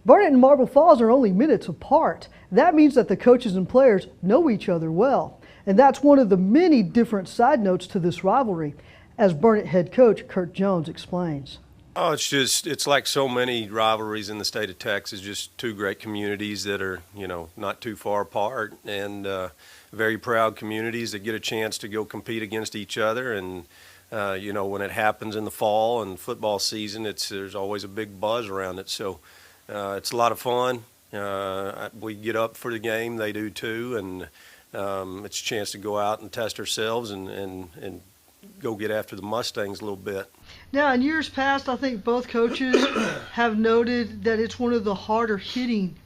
Burnet and Marble Falls are only minutes apart. That means that the coaches and players know each other well. And that's one of the many different side notes to this rivalry, as Burnet head coach Kurt Jones explains. Oh, it's like so many rivalries in the state of Texas, just two great communities that are, not too far apart, and very proud communities that get a chance to go compete against each other. And, when it happens in the fall and football season, there's always a big buzz around it. So it's a lot of fun. We get up for the game, they do too, and it's a chance to go out and test ourselves and go get after the Mustangs a little bit. Now, in years past, I think both coaches have noted that it's one of the harder hitting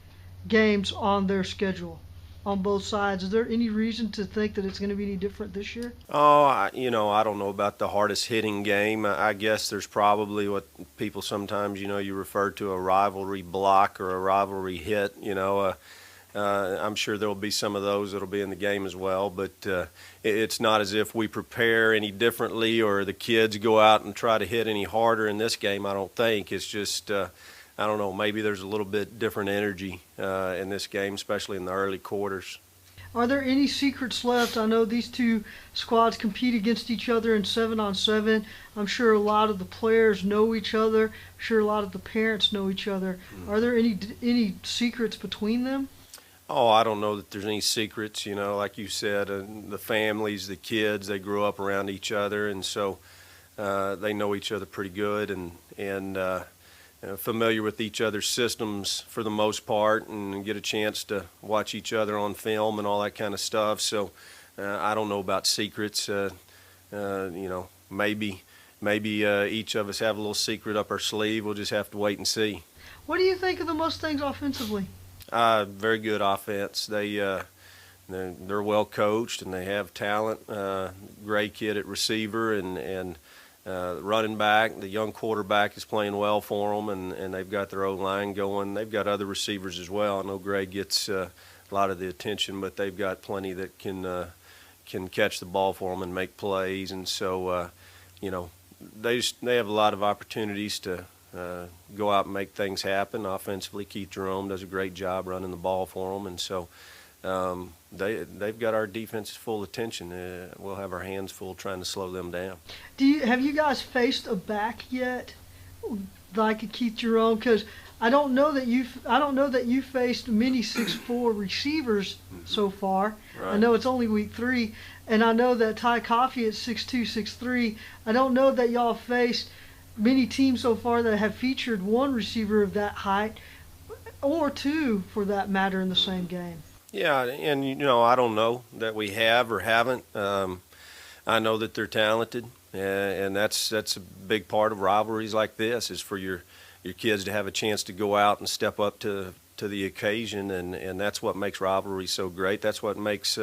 games on their schedule on both sides. Is there any reason to think that it's going to be any different this year? Oh, I don't know about the hardest hitting game. I guess there's probably what people sometimes, you refer to a rivalry block or a rivalry hit, I'm sure there will be some of those that will be in the game as well, but it's not as if we prepare any differently or the kids go out and try to hit any harder in this game, I don't think. It's just, I don't know, maybe there's a little bit different energy in this game, especially in the early quarters. Are there any secrets left? I know these two squads compete against each other in 7-on-7. I'm sure a lot of the players know each other. I'm sure a lot of the parents know each other. Are there any secrets between them? Oh, I don't know that there's any secrets, like you said, the families, the kids, they grew up around each other, and so they know each other pretty good and familiar with each other's systems for the most part, and get a chance to watch each other on film and all that kind of stuff. So I don't know about secrets. Maybe each of us have a little secret up our sleeve. We'll just have to wait and see. What do you think of the Mustangs offensively? Very good offense. They're well coached and they have talent. Great kid at receiver and running back. The young quarterback is playing well for them, and they've got their O-line going. They've got other receivers as well. I know Greg gets a lot of the attention, but they've got plenty that can catch the ball for them and make plays. And so, they have a lot of opportunities to go out and make things happen offensively. Keith Jerome does a great job running the ball for them, and so they've got our defense's full attention. We'll have our hands full trying to slow them down. Have you guys faced a back yet, like a Keith Jerome? Because I don't know that you faced many 6'4" receivers so far. Right. I know it's only week 3, and I know that Ty Coffey at 6'2", 6'3". I don't know that y'all faced many teams so far that have featured one receiver of that height, or two for that matter, in the same game. Yeah, and I don't know that we have or haven't. I know that they're talented, and that's a big part of rivalries like this, is for your kids to have a chance to go out and step up to the occasion, and that's what makes rivalries so great. That's what makes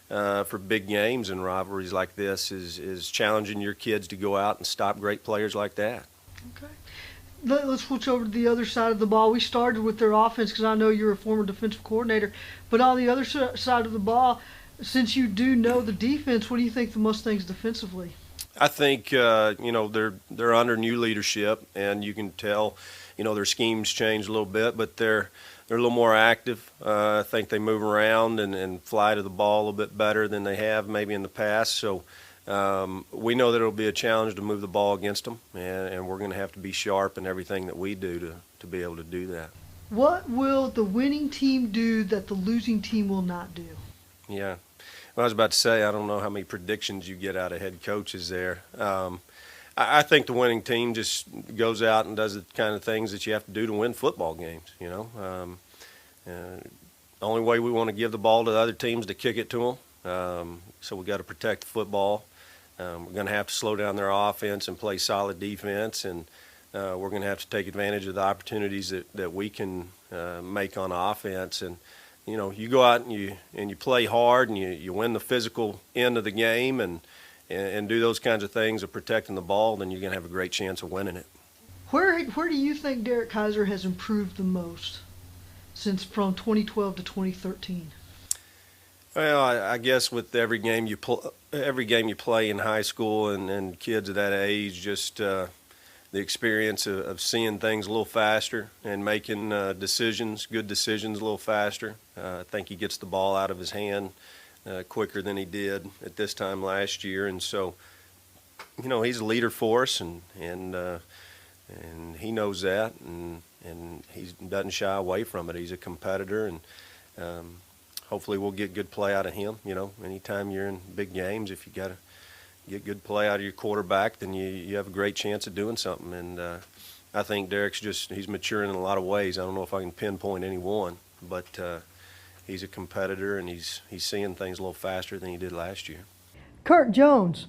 for big games and rivalries like this is challenging your kids to go out and stop great players like that. Okay. Let's switch over to the other side of the ball. We started with their offense because I know you're a former defensive coordinator. But on the other side of the ball, since you do know the defense, what do you think the Mustangs defensively? I think, they're under new leadership, and you can tell, their schemes changed a little bit, but they're a little more active. I think they move around and fly to the ball a little bit better than they have maybe in the past. So we know that it'll be a challenge to move the ball against them, and we're going to have to be sharp in everything that we do to be able to do that. What will the winning team do that the losing team will not do? Yeah. Well, I was about to say, I don't know how many predictions you get out of head coaches there. I think the winning team just goes out and does the kind of things that you have to do to win football games, The only way we want to give the ball to the other teams to kick it to them. So we got to protect the football. We're going to have to slow down their offense and play solid defense, and we're going to have to take advantage of the opportunities that we can make on offense. And you go out and you play hard and you win the physical end of the game and do those kinds of things of protecting the ball, then you're going to have a great chance of winning it. Where do you think Derek Kaiser has improved the most since from 2012 to 2013? Well, I guess with every game you play in high school and kids of that age, just experience of seeing things a little faster and making good decisions a little faster. I think he gets the ball out of his hand quicker than he did at this time last year, and so he's a leader for us, and he knows that, and he doesn't shy away from it. He's a competitor, and hopefully we'll get good play out of him. Anytime you're in big games, if you got to get good play out of your quarterback, then you have a great chance of doing something. And I think Derek's he's maturing in a lot of ways. I don't know if I can pinpoint any one, but he's a competitor, and he's seeing things a little faster than he did last year. Kurt Jones.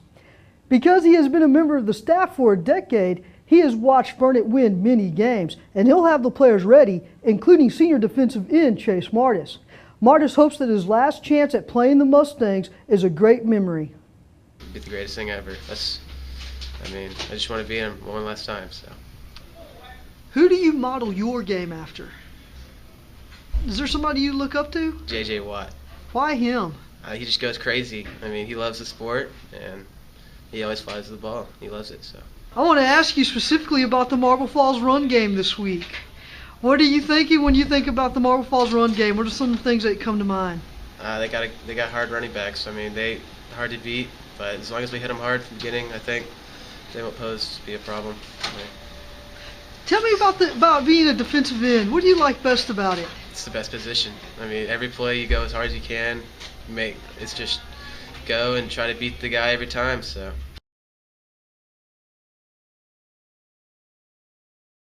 Because he has been a member of the staff for a decade, he has watched Burnet win many games, and he'll have the players ready, including senior defensive end Chase Mardis. Mardis hopes that his last chance at playing the Mustangs is a great memory. Be the greatest thing ever. I just want to beat him one last time. So. Who do you model your game after? Is there somebody you look up to? J.J. Watt. Why him? He just goes crazy. He loves the sport, and he always flies the ball. He loves it. So. I want to ask you specifically about the Marble Falls run game this week. What are you thinking when you think about the Marble Falls run game? What are some of the things that come to mind? They got hard running backs. They hard to beat, but as long as we hit them hard from the beginning, I think they won't be a problem. Tell me about being a defensive end. What do you like best about it? It's the best position. Every play you go as hard as you can. It's just go and try to beat the guy every time. So.